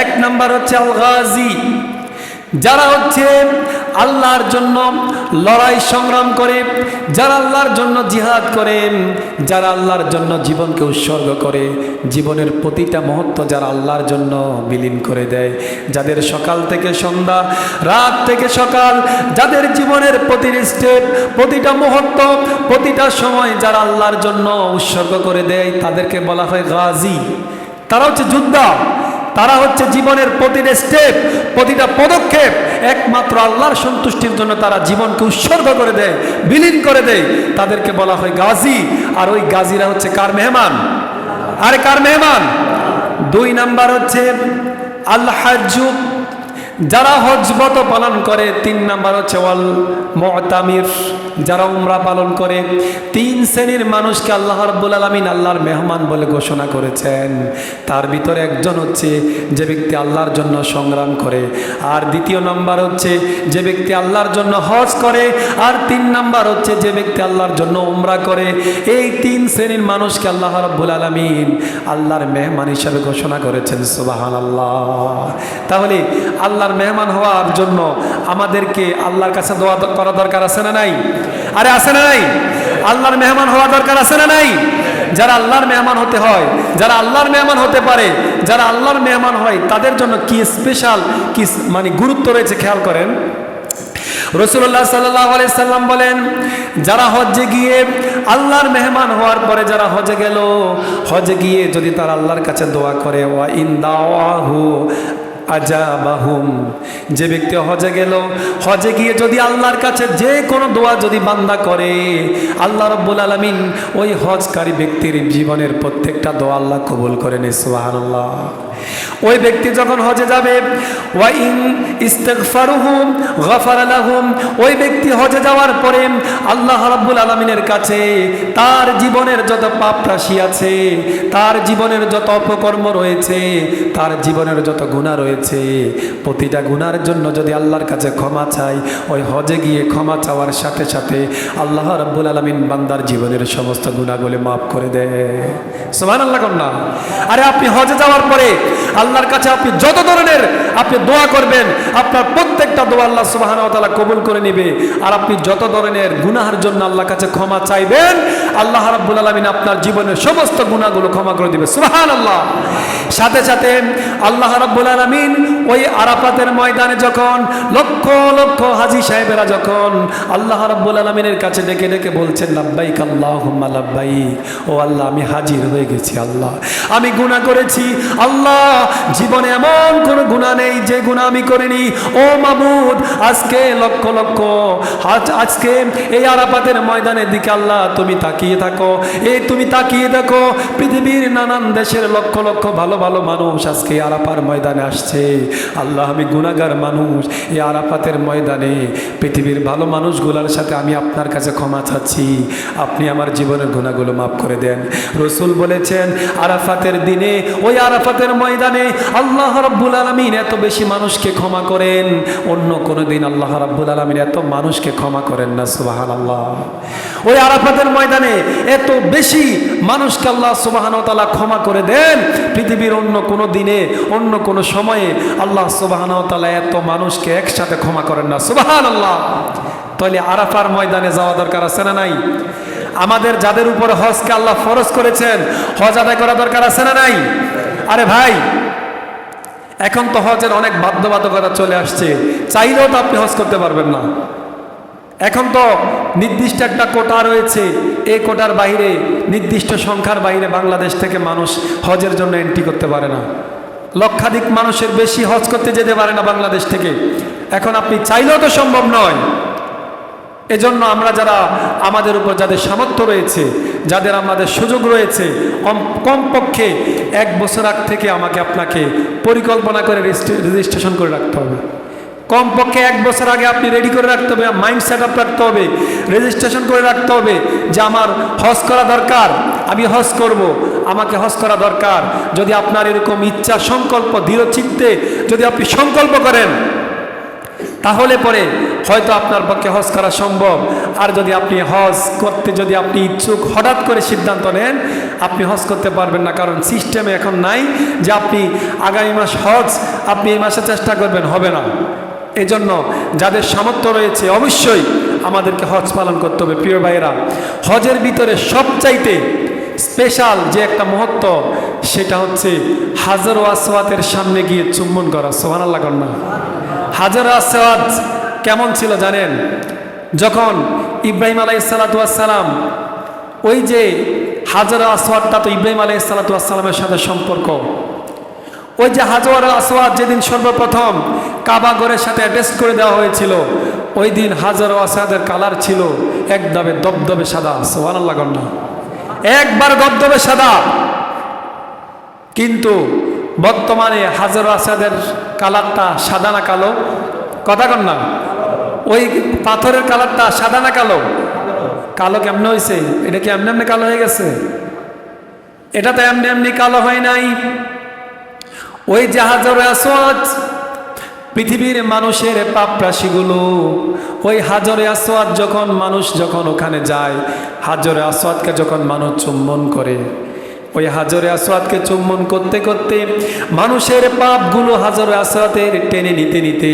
এক নাম্বার হচ্ছে আল গাজী, যারা হচ্ছে আল্লাহর জন্য লড়াই সংগ্রাম করে, যারা আল্লাহর জন্য জিহাদ করে, যারা আল্লাহর জন্য জীবনকে উৎসর্গ করে, জীবনের প্রতিটা মুহূর্ত যারা আল্লাহর জন্য বিলীন করে দেয়, যাদের সকাল থেকে সন্ধ্যা, রাত থেকে সকাল, যাদের জীবনের প্রতিটি স্টেপ, প্রতিটা মুহূর্ত, প্রতিটা সময় যারা আল্লাহর জন্য উৎসর্গ করে দেয়, তাদেরকে বলা হয় গাজী। তারা হচ্ছে যোদ্ধা, তারা হচ্ছে জীবনের প্রতিটা স্টেপ, প্রতিটা পদক্ষেপ একমাত্র আল্লাহর সন্তুষ্টির জন্য তারা জীবনকে উৎসর্গ করে দেয়, বিলীন করে দেয়, তাদেরকে বলা হয় গাজী। আর ওই গাজীরা হচ্ছে কার মেহমান? আরে কার মেহমান? দুই নাম্বার হচ্ছে আল হাজ্জু, যারা হজ ব্রত পালন করে। তিন নাম্বার হচ্ছে ওয়াল মুতামির, যারা উমরা পালন করে। তিন শ্রেণীর মানুষকে আল্লাহ রাব্বুল আলামিন আল্লাহর মেহমান বলে ঘোষণা করেছেন। তার ভিতরে একজন হচ্ছে যে ব্যক্তি আল্লাহর জন্য সংগ্রাম করে, আর দ্বিতীয় নাম্বার হচ্ছে যে ব্যক্তি আল্লাহর জন্য হজ করে, আর তিন নাম্বার হচ্ছে যে ব্যক্তি আল্লাহর জন্য উমরা করে। এই তিন শ্রেণীর মানুষকে আল্লাহ রাব্বুল আলামিন আল্লাহর মেহমান হিসেবে ঘোষণা করেছেন। সুবহানাল্লাহ। তাহলে আল্লাহর মেহমান হওয়ার জন্য আমাদেরকে আল্লাহর কাছে দোয়া করা দরকার আছে না নাই? আরে আছে না নাই? আল্লাহর মেহমান হওয়া দরকার আছে না নাই? যারা আল্লাহর মেহমান হতে হয়, যারা আল্লাহর মেহমান হতে পারে, যারা আল্লাহর মেহমান হয়, তাদের জন্য কি স্পেশাল, কি মানে গুরুত্ব রয়েছে খেয়াল করেন। রাসূলুল্লাহ সাল্লাল্লাহু আলাইহি সাল্লাম বলেন, যারা হজ্জে গিয়ে আল্লাহর মেহমান হওয়ার পরে যারা হজে গেল, হজে গিয়ে যদি তারা আল্লাহর কাছে দোয়া করে, ওয়া ইন দাওয়াহু আজাবাহুম, যে ব্যক্তি হজে গেল, হজে গিয়ে যদি আল্লাহর কাছে যে কোনো দোয়া যদি বান্দা করে, আল্লাহ রাব্বুল আলামিন ওই হজকারী ব্যক্তির জীবনের প্রত্যেকটা দোয়া আল্লাহ কবুল করে নেয়। সুবহানাল্লাহ। ওই ব্যক্তি যখন হজে যাবে, ওয়া ইন ইস্তিগফারুহুম গফারা লাহুম, ওই ব্যক্তি হজে যাওয়ার পরে আল্লাহ রাব্বুল আলামিনের কাছে তার জীবনের যত পাপ রাশি আছে, তার জীবনের যত অপকর্ম রয়েছে, তার জীবনের যত গুনাহ রয়েছে, প্রতিটা গুনার জন্য যদি আল্লাহর কাছে ক্ষমা চাই, ওই হজে গিয়ে ক্ষমা চাওয়ার সাথে সাথে আল্লাহ রাব্বুল আলামিন বান্দার জীবনের সমস্ত গুনাহগুলো মাফ করে দেয়। সুবহানাল্লাহ কন্যা। আরে আপনি হজে যাওয়ার পরে আল্লাহর কাছে আপনি যত ধরনের আপনি দোয়া করবেন, আপনার প্রত্যেকটা দোয়া আল্লাহ সুবহানাহু ওয়া তাআলা কবুল করে নেবে। আর আপনি যত ধরনের গুনাহের জন্য আল্লাহর কাছে ক্ষমা চাইবেন, আল্লাহ রাব্বুল আলামিন আপনার জীবনের সমস্ত গুনাহগুলো ক্ষমা করে দিবে। সুবহানাল্লাহ। সাথে সাথে আল্লাহ রাব্বুল আলামিন ওই আরাফাতের ময়দানে যখন লক্ষ লক্ষ হাজী সাহেবেরা যখন আল্লাহ রাব্বুল আলামিনের কাছে ডেকে ডেকে বলছেন, লাব্বাইক আল্লাহুম্মা লাব্বাইক, ও আল্লাহ আমি হাজির হয়ে গেছি, আল্লাহ আমি গুনাহ করেছি, আল্লাহ জীবনে এমন কোনো গুনাহ নেই যে গুনাহ আমি করিনি। ও মাবুদ, আজকে লক্ষ লক্ষ আজকে এই আরাফাতের ময়দানের দিকে আল্লাহ তুমি তাকিয়ে থাকো, এই তুমি তাকিয়ে দেখো, পৃথিবীর নানান দেশের লক্ষ লক্ষ ভালো ভালো মানুষ আজকে আরাফার ময়দানে আসছে। আল্লাহ আমি গুনাহগার মানুষ, এই আরাফাতের ময়দানে পৃথিবীর ভালো মানুষগুলোর সাথে আমি আপনার কাছে ক্ষমা চাচ্ছি, আপনি আমার জীবনের গুনাহগুলো মাফ করে দেন। রাসূল বলেছেন, আরাফাতের দিনে ওই আরাফাতের ময়দানে আল্লাহ রাব্বুল আলামিন এত বেশি মানুষকে ক্ষমা করেন, অন্য কোনো দিন আল্লাহ রাব্বুল আলামিন এত মানুষকে ক্ষমা করেন না। সুবহানাল্লাহ। ওই আরাফাতের ময়দানে এত বেশি মানুষকে আল্লাহ সুবহানাহু ওয়া তাআলা ক্ষমা করে দেন, পৃথিবীর অন্য কোনো দিনে অন্য কোনো সময়ে আল্লাহ সুবহানাহু ওয়া তাআলা এত মানুষকে একসাথে ক্ষমা করেন না। সুবহানাল্লাহ। তাহলে আরাফার ময়দানে যাওয়া দরকার আছে না নাই? আমাদের যাদের উপর হজকে আল্লাহ ফরজ করেছেন, হজ আদায় করা দরকার আছে না নাই? আরে ভাই, এখন তো হজের অনেক বাধ্যবাধকতা চলে আসছে, চাইলেও তো আপনি হজ করতে পারবেন না। এখন তো নির্দিষ্ট একটা কোটা রয়েছে, এই কোটার বাইরে নির্দিষ্ট সংখ্যার বাইরে বাংলাদেশ থেকে মানুষ হজের জন্য এন্ট্রি করতে পারে না। লক্ষাধিক মানুষের বেশি হজ করতে যেতে পারে না বাংলাদেশ থেকে। এখন আপনি চাইলেও তো সম্ভব নয়। এজন্য আমরা যারা আমাদের উপর যাদের সামর্থ্য রয়েছে, যাদের আমাদের সুযোগ রয়েছে, কমপক্ষে 1 বছর আগ থেকে আমাকে আপনাকে পরিকল্পনা করে রেজিস্ট্রেশন করে রাখতে হবে। কমপক্ষে 1 বছর আগে আপনি রেডি করে রাখতে হবে, মাইন্ড সেট আপ রাখতে হবে, রেজিস্ট্রেশন করে রাখতে হবে যে আমার হজ করা দরকার, আমি হজ করব, আমাকে হজ করা দরকার। যদি আপনার এরকম ইচ্ছা, সংকল্প, দৃঢ় চিত্তে যদি আপনি সংকল্প করেন, তাহলে পরে হয়তো আপনার পক্ষে হজ করা সম্ভব। আর যদি আপনি হজ করতে যদি আপনি ইচ্ছুক, হঠাৎ করে সিদ্ধান্ত নেন, আপনি হজ করতে পারবেন না। কারণ সিস্টেমে এখন নাই যে আপনি আগামী মাস হজ আপনি এই মাসে চেষ্টা করবেন, হবে না। এজন্য যাদের সামর্থ্য রয়েছে অবশ্যই আমাদেরকে হজ পালন করতে হবে। প্রিয় ভাইয়েরা, হজের ভিতরে সবচাইতে স্পেশাল যে একটা মুহূর্ত, সেটা হচ্ছে হাজর ও আসওয়াদের সামনে গিয়ে চুম্বন করা। সুবহানাল্লাহ কন্যা। হাজর ও আসওয়াদ কেমন ছিল জানেন? যখন ইব্রাহিম আলাইহিসসালাম, ওই যে হাজর ও আসওয়াদটা তো ইব্রাহিম আলাইহিসসালামের সাথে সম্পর্ক। ওই যে হাজর ও আসওয়াদ যেদিন সর্বপ্রথম কাবা ঘরের সাথে অ্যাটাচ করে দেওয়া হয়েছিল, ওই দিন হাজর ও আসওয়াদের কালার ছিল একদমে দবদবে সাদা। সুবহানাল্লাহ কন্যা। একবার দবদবে সাদা। কিন্তু বর্তমানে হাজর ও আসওয়াদের কালারটা সাদা না কালো? কথা কন না। ওই পাথরের কালারটা সাদা না কালো? কালো কেমনে হয়েছে? এটা কি এমনি এমনি কালো হয়ে গেছে? এটা তো এমনি এমনি কালো হয় নাই। ওই যে হাজর ও আসওয়াদ, পৃথিবীর মানুষের পাপ রাশিগুলো, ওই হাজরে আসওয়াদ যখন মানুষ যখন ওখানে যায়, হাজরে আসওয়াদকে যখন মানুষ চুম্বন করে, ওই হাজরে আসওয়াদকে চুম্বন করতে করতে মানুষের পাপগুলো হাজরে আসওয়াদের টেনে নিতে নিতে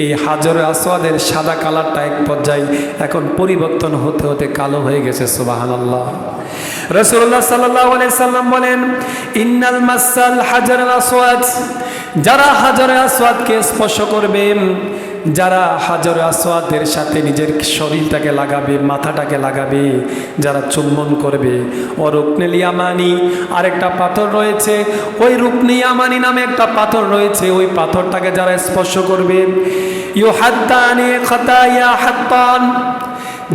এই হাজরে আসওয়াদের সাদা কালারটা এক পর্যায়ে এখন পরিবর্তন হতে হতে কালো হয়ে গেছে। সুবহানাল্লাহ। রাসূলুল্লাহ সাল্লাল্লাহু আলাইহি সাল্লাম বলেন, ইন্নাল মাসাল হাজারুল আসওয়াদ, যারা হাজরে আসওয়াদকে স্পর্শ করবে, যারা হাজরে আসওয়াদের সাথে নিজের শরীরটাকে লাগাবে, মাথাটাকে লাগাবে, যারা চুম্বন করবে, ও রুকনুল ইয়ামানি, আরেকটা পাথর রয়েছে, ওই রুকনুল ইয়ামানি নামে একটা পাথর রয়েছে, ওই পাথরটাকে যারা স্পর্শ করবে, ইউহাদ্দানি খাতায়া হাত্তান,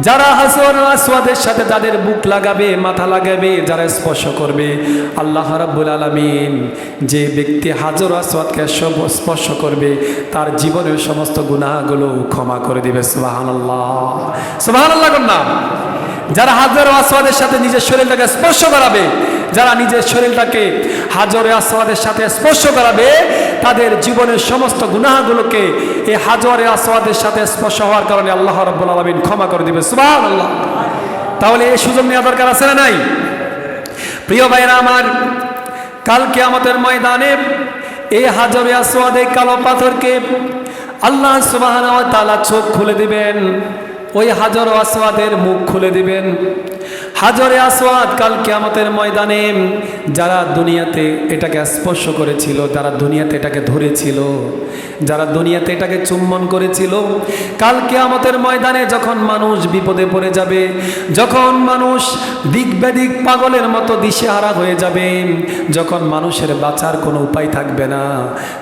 যারা হাজর আসওয়াদের সাথে যাদের বুক লাগাবে, মাথা লাগাবে, যারা স্পর্শ করবে, আল্লাহ রাব্বুল আলামিন যে ব্যক্তি হাজর আসওয়াদকে স্পর্শ করবে তার জীবনের সমস্ত গুনাহগুলো ক্ষমা করে দিবে। সুবহানাল্লাহ। সুবহানাল্লাহ কন্যা। যারা হাজর আসওয়াদের সাথে নিজের শরীরটাকে স্পর্শ করাবে, যারা নিজের শরীরটাকে হাজর আসওয়াদের সাথে স্পর্শ করাবে, তাদের জীবনের সমস্ত গুনাহগুলোকে এই হাজর আসওয়াদের সাথে স্পর্শ হওয়ার কারণে আল্লাহ রাব্বুল আলামিন ক্ষমা করে দিবে। সুবহানাল্লাহ। তাহলে এই সুযোগ নেওয়া দরকার আছে না নাই? প্রিয় ভাইরা আমার, কাল কিয়ামতের ময়দানে এই হাজর আসওয়াদ, এই কালো পাথরকে আল্লাহ সুবহানাহু ওয়া তাআলা চোখ খুলে দিবেন, ওই হাজর আসওয়াদের মুখ খুলে দিবেন। হাজরে আসওয়াদ কাল কিয়ামতের ময়দানে যারা দুনিয়াতে এটাকে স্পর্শ করেছিল, যারা দুনিয়াতে এটাকে ধরেছিল, যারা দুনিয়াতে এটাকে চুম্বন করেছিল, কাল কিয়ামতের ময়দানে যখন মানুষ বিপদে পড়ে যাবে, যখন মানুষ দিক বেদিক পাগলের মতো দিশেহারা হয়ে যাবে, যখন মানুষের বাঁচার কোনো উপায় থাকবে না,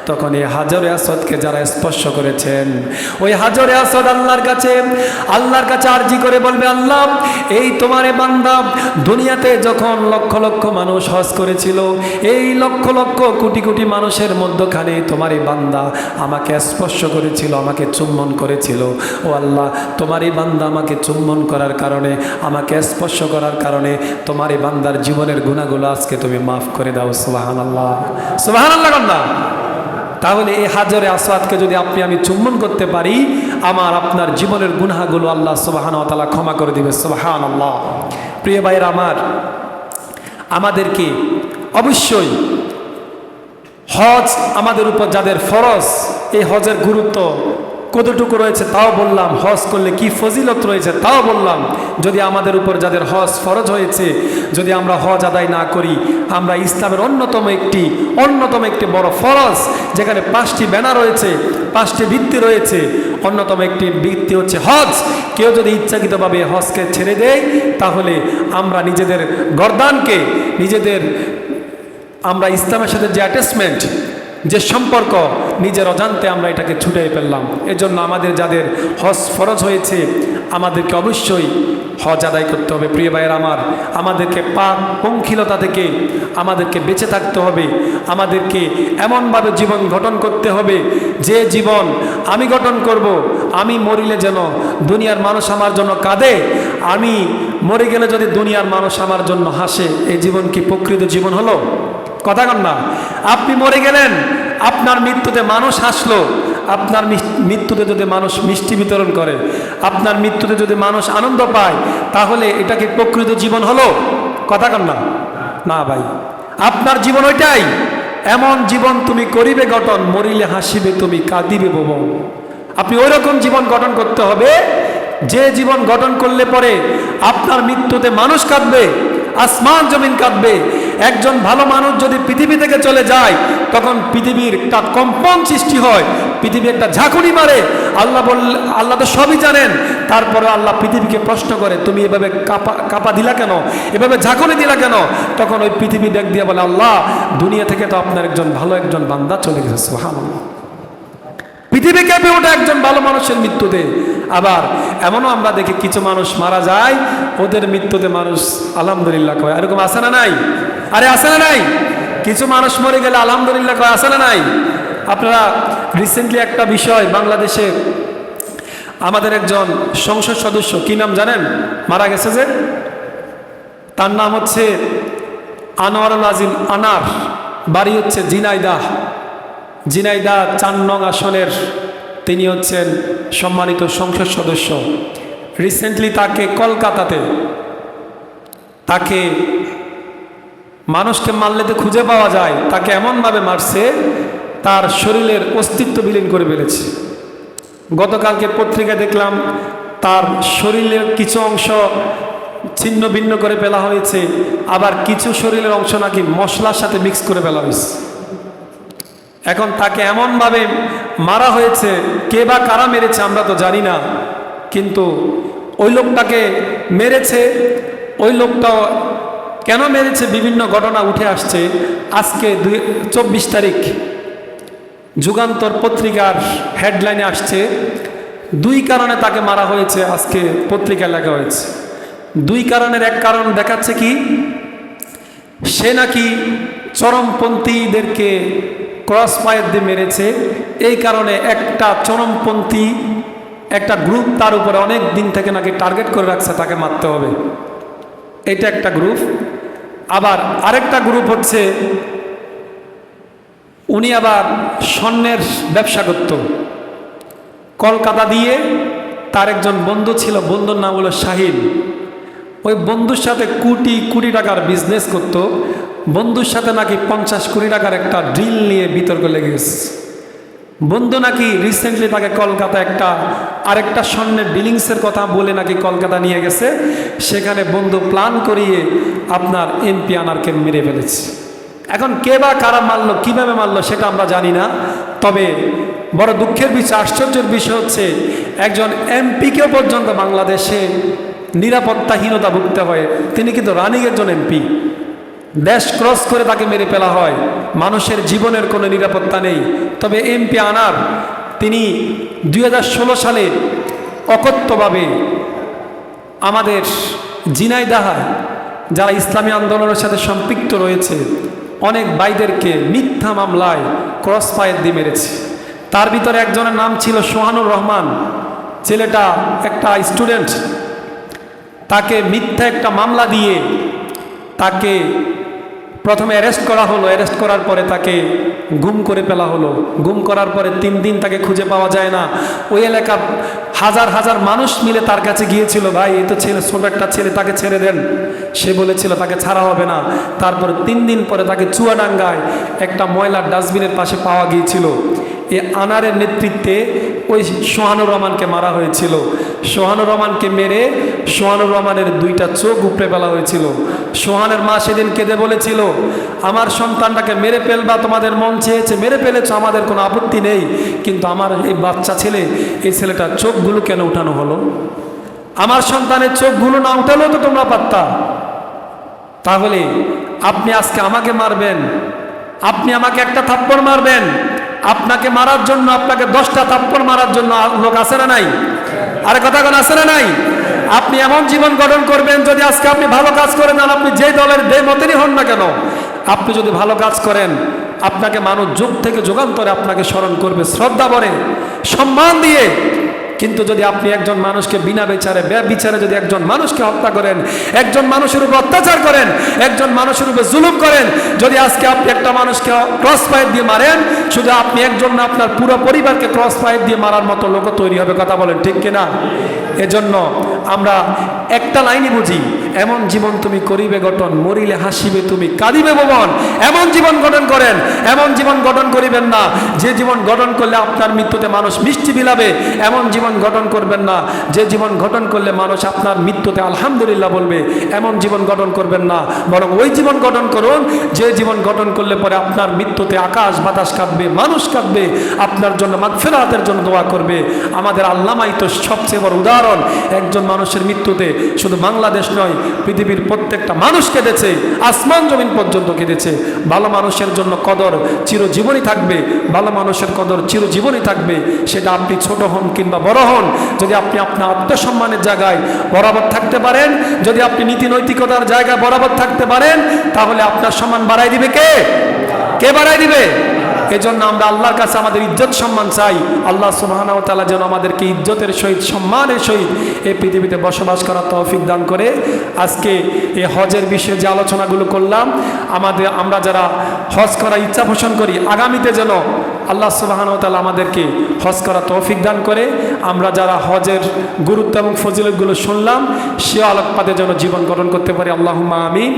তখন এই হাজরে আসওয়াদকে যারা স্পর্শ করেছেন, ওই হাজরে আসওয়াদ আল্লাহর কাছে আরজি করে বলবে, আল্লাহ, এই তোমার বান্দা দুনিয়াতে যখন লক্ষ লক্ষ মানুষ হজ করেছিল, এই লক্ষ লক্ষ কোটি কোটি মানুষের মধ্যখানে তোমার এই বান্দা আমাকে স্পর্শ করেছিল, আমাকে চুম্বন করেছিল। ও আল্লাহ, তোমার এই বান্দা আমাকে চুম্বন করার কারণে, আমাকে স্পর্শ করার কারণে তোমার এই বান্দার জীবনের গুনাহগুলো আজকে তুমি মাফ করে দাও। সুবহানাল্লাহ। সুবহানাল্লাহ কন্যা। তাহলে এই হাজরে আসওয়াদকে যদি আপনি আমি চুম্বন করতে পারি, আমার আপনার জীবনের গুনাহগুলো আল্লাহ সুবহানাহু ওয়া তাআলা ক্ষমা করে দিবে। সুবহানাল্লাহ। প্রিয় ভাইরা আমার, আমাদেরকে অবশ্যই হজ আমাদের উপর যাদের ফরজ, এই হজের গুরুত্ব কতটুকু রয়েছে তাও বললাম, হজ করলে কি ফজিলত রয়েছে তাও বললাম। যদি আমাদের উপর যাদের হজ ফরজ হয়েছে, যদি আমরা হজ আদায় না করি, আমরা ইসলামের অন্যতম একটি বড় ফরজ, যেখানে 5টি ব্যানার রয়েছে, 5টি ভিত্তি রয়েছে, অন্যতম একটি ভিত্তি হচ্ছে হজ। কেউ যদি ইচ্ছাকৃতভাবে হজকে ছেড়ে দেয়, তাহলে আমরা নিজেদের গর্দানকে, আমরা ইসলামের সাথে যে অ্যাটাচমেন্ট, যে সম্পর্ক, নিজের অজান্তে আমরা এটাকে ছুটে ফেললাম। এজন্য আমাদের যাদের হজ ফরজ হয়েছে, আমাদেরকে অবশ্যই হজ আদায় করতে হবে। প্রিয় ভাইয়ের আমার, আমাদেরকে পাপ পঙ্কিলতা থেকে আমাদেরকে বেঁচে থাকতে হবে। আমাদেরকে এমনভাবে জীবন গঠন করতে হবে যে জীবন আমি গঠন করব, আমি মরিলে যেন দুনিয়ার মানুষ আমার জন্য কাঁদে, আমি মরে গেলে যদি দুনিয়ার মানুষ আমার জন্য হাসে। এই জীবন কি প্রকৃত জীবন হলো? কথা কন না। আপনি মরে গেলেন, আপনার মৃত্যুতে মানুষ হাসলো, আপনার মৃত্যুতে যদি মানুষ মিষ্টি বিতরণ করে, আপনার মৃত্যুতে যদি মানুষ আনন্দ পায়, তাহলে এটা কি প্রকৃত জীবন হলো? কথা কন না। না ভাই, আপনার জীবন ওইটাই। এমন জীবন তুমি করিবে গঠন, মরিলে হাসিবে তুমি, কাঁদিবে ভুবন। আপনি ওই রকম জীবন গঠন করতে হবে যে জীবন গঠন করলে পরে আপনার মৃত্যুতে মানুষ কাঁদবে, আসমান জমিন কাঁদবে। একজন ভালো মানুষ যদি পৃথিবী থেকে চলে যায়, তখন পৃথিবীর একটা কম্পন সৃষ্টি হয়, পৃথিবী একটা ঝাঁকুনি মারে। আল্লাহ তো সবই জানেন, তারপরে আল্লাহ পৃথিবীকে প্রশ্ন করে, তুমি এভাবে কাঁপা দিলা কেন, এভাবে ঝাঁকুনি দিলা কেন? তখন ওই পৃথিবী ডাক দিয়ে বলে, আল্লাহ, দুনিয়া থেকে তো আপনার একজন বান্দা চলে গেছে। সুবহানাল্লাহ। পৃথিবী কেঁপে ওঠে একজন ভালো মানুষের মৃত্যুতে। আবার এমনও আমরা দেখি কিছু মানুষ মারা যায়, ওদের মৃত্যুতে মানুষ আলহামদুলিল্লাহ কয়। এরকম আছে না নাই? আরে আছে না নাই? কিছু মানুষ মরে গেলে আলহামদুলিল্লাহ কয়, আছে না নাই? আপনারা রিসেন্টলি একটা বিষয়, বাংলাদেশে আমাদের একজন সংসদ সদস্য, কি নাম জানেন, মারা গেছে যে, তার নাম হচ্ছে আনোয়ারুল আজিম আনার, বাড়ি হচ্ছে ঝিনাইদহ 4 নং আসনের তিনি হচ্ছেন সম্মানিত সংসদ সদস্য। রিসেন্টলি তাকে কলকাতাতে, তাকে মানুষকে মারলে তো খুঁজে পাওয়া যায়, তাকে এমনভাবে মারছে তার শরীরের অস্তিত্ব বিলীন করে ফেলেছে। গতকালকে পত্রিকায় দেখলাম তার শরীরের কিছু অংশ ছিন্ন ভিন্ন করে ফেলা হয়েছে, আবার কিছু শরীরের অংশ নাকি মশলার সাথে মিক্স করে ফেলা হয়েছে। এখন তাকে এমনভাবে মারা হয়েছে, কে বা কারা মেরেছে আমরা তো জানি না, কিন্তু ওই লোকটাকে মেরেছে, ওই লোকটা কেন মেরেছে বিভিন্ন ঘটনা উঠে আসছে। আজকে 24 তারিখ যুগান্তর পত্রিকার হেডলাইনে আসছে 2 কারণে তাকে মারা হয়েছে। আজকে পত্রিকায় লেখা হয়েছে 2 কারণের এক কারণ দেখাচ্ছে কি, সে নাকি চরমপন্থীদেরকে ক্রস ফায়ার দিয়ে মেরেছে। এই কারণে একটা চরমপন্থী একটা গ্রুপ তার উপরে অনেক দিন থেকে নাকি টার্গেট করে রাখছে, তাকে মারতে হবে। এটা একটা গ্রুপ। আবার আরেকটা গ্রুপ হচ্ছে, উনি আবার স্বর্ণের ব্যবসা করত কলকাতা দিয়ে। তার একজন বন্ধু ছিল, বন্ধুর নাম হলো শাহিন। ওই বন্ধুর সাথে কোটি কোটি টাকার বিজনেস করত। বন্ধুর সাথে নাকি 50 কোটি টাকার একটা ডিল নিয়ে বিতর্ক লেগে গেছে। বন্ধু নাকি রিসেন্টলি তাকে কলকাতা আরেকটা স্বর্ণের ডিলিংসের কথা বলে নাকি কলকাতা নিয়ে গেছে। সেখানে বন্ধু প্ল্যান করিয়ে আপনার এমপি আনারকে মেরে ফেলেছে। এখন কে বা কারা মারলো, কিভাবে মারলো সেটা আমরা জানি না। তবে বড় দুঃখের বিষয়, আশ্চর্যের বিষয় হচ্ছে, একজন এমপিকেও পর্যন্ত বাংলাদেশে নিরাপত্তাহীনতা ভুগতে হয়। তিনি কিন্তু রানিং একজন এমপি, দেশ ক্রস করে তাকে মেরে ফেলা হয়। মানুষের জীবনের কোনো নিরাপত্তা নেই। তবে এমপি আনার তিনি 2016 সালে অকথ্যভাবে আমাদের ঝিনাইদহে যারা ইসলামী আন্দোলনের সাথে সম্পৃক্ত রয়েছে অনেক ভাইদেরকে মিথ্যা মামলায় ক্রস ফায়ার দিয়ে মেরেছে। তার ভিতরে একজনের নাম ছিল সোহানুর রহমান, ছেলেটা একটা স্টুডেন্ট। তাকে মিথ্যা একটা মামলা দিয়ে তাকে প্রথমে অ্যারেস্ট করা হলো। অ্যারেস্ট করার পরে তাকে গুম করে ফেলা হলো। গুম করার পরে 3 দিন তাকে খুঁজে পাওয়া যায় না। ওই এলাকার হাজার হাজার মানুষ মিলে তার কাছে গিয়েছিল, ভাই এই তো ছেলে, ছোট একটা ছেলে, তাকে ছেড়ে দেন। সে বলেছিল তাকে ছাড়া হবে না। তারপরে 3 দিন পরে তাকে চুয়াডাঙ্গায় একটা ময়লার ডাস্টবিনের পাশে পাওয়া গিয়েছিল। এ আনারের নেতৃত্বে ওই সোহানুর রহমানকে মারা হয়েছিল। সোহানুর রহমানকে মেরে সোহানুর রহমানের 2টা চোখ উপড়ে ফেলা হয়েছিল। সোহানের মা সেদিন কেঁদে বলেছিল, আমার সন্তানটাকে মেরে ফেলবা, তোমাদের মন চেয়েছে, মেরে ফেলেছ, আমাদের কোনো আপত্তি নেই, কিন্তু আমার এই বাচ্চা ছেলে, এই ছেলেটার চোখগুলো কেন উঠানো হলো? আমার সন্তানের চোখগুলো না উঠালেও তো তোমরা পারতা। তাহলে আপনি আজকে আমাকে মারবেন, আপনি আমাকে একটা থাপ্পড় মারবেন, আপনাকে মারার জন্য আপনাকে 10টা থাপ্পড় মারার জন্য লোক আছে না নাই? আরে কথা কোন আছে না নাই? আপনি এমন জীবন গঠন করবেন, যদি আজকে আপনি ভালো কাজ করেন আর আপনি যে দলের যে মতেরই হন না কেন, আপনি যদি ভালো কাজ করেন আপনাকে মানুষ যুগ থেকে যুগান্তরে আপনাকে স্মরণ করবে শ্রদ্ধা ভরে, সম্মান দিয়ে। কিন্তু যদি আপনি একজন মানুষকে বিনা বিচারে বিচারে যদি একজন মানুষকে হত্যা করেন, একজন মানুষের উপর অত্যাচার করেন, একজন মানুষের উপর জুলুম করেন, যদি আজকে আপনি একটা মানুষকে ক্রস ফায়ার দিয়ে মারেন, শুধু আপনি একজন না, আপনার পুরো পরিবারকে ক্রস ফায়ার দিয়ে মারার মতো লোক তৈরি হবে। কথা বলেন ঠিক কিনা? এজন্য আমরা একটা লাইনই বুঝি, এমন জীবন তুমি করিবে গঠন, মরিলে হাসিবে তুমি কাঁদিবে ভুবন। এমন জীবন গঠন করেন, এমন জীবন গঠন করিবেন না যে জীবন গঠন করলে আপনার মৃত্যুতে মানুষ মিষ্টি বিলাবে। এমন জীবন গঠন করবেন না যে জীবন গঠন করলে মানুষ আপনার মৃত্যুতে আলহামদুলিল্লাহ বলবে। এমন জীবন গঠন করবেন না, বরং ওই জীবন গঠন করুন যে জীবন গঠন করলে পরে আপনার মৃত্যুতে আকাশ বাতাস কাঁদবে, মানুষ কাঁদবে, আপনার জন্য মাগফিরাতের জন্য দোয়া করবে। আমাদের আল্লামাই তো সবচেয়ে বড় উদাহরণ। একজন মানুষের মৃত্যুতে শুধু বাংলাদেশ নয়, পৃথিবীর প্রত্যেকটা মানুষ কেঁদেছে, আসমান জমিন পর্যন্ত কেঁদেছে। ভালো মানুষের জন্য কদর চিরজীবনই থাকবে, ভালো মানুষের কদর চিরজীবনই থাকবে। সেটা আপনি ছোট হন কিংবা বড় হন, যদি আপনি আপনার আত্মসম্মানের জায়গায় বরাবর থাকতে পারেন, যদি আপনি নীতি নৈতিকতার জায়গায় বরাবর থাকতে পারেন, তাহলে আপনার সম্মান বাড়াই দিবে কে? কে বাড়াই দিবে? এজন্য আমরা আল্লাহর কাছে আমাদের ইজ্জত সম্মান চাই। আল্লাহ সুবহানাহু ওয়া তাআলা যেন আমাদেরকে ইজ্জতের সহিত সম্মানের সহিত এই পৃথিবীতে বসবাস করার তৌফিক দান করে। আজকে এই হজের বিষয়ে যে আলোচনাগুলো করলাম, আমরা যারা হজ করার ইচ্ছা পোষণ করি, আগামীতে যেন আল্লাহ সুবহানাহু ওয়া তাআলা আমাদেরকে হজ করার তৌফিক দান করে। আমরা যারা হজের গুরুত্ব এবং ফজিলতগুলো শুনলাম, সে আলোকপাতে যেন জীবন গঠন করতে পারি। আল্লাহুম্মা আমিন।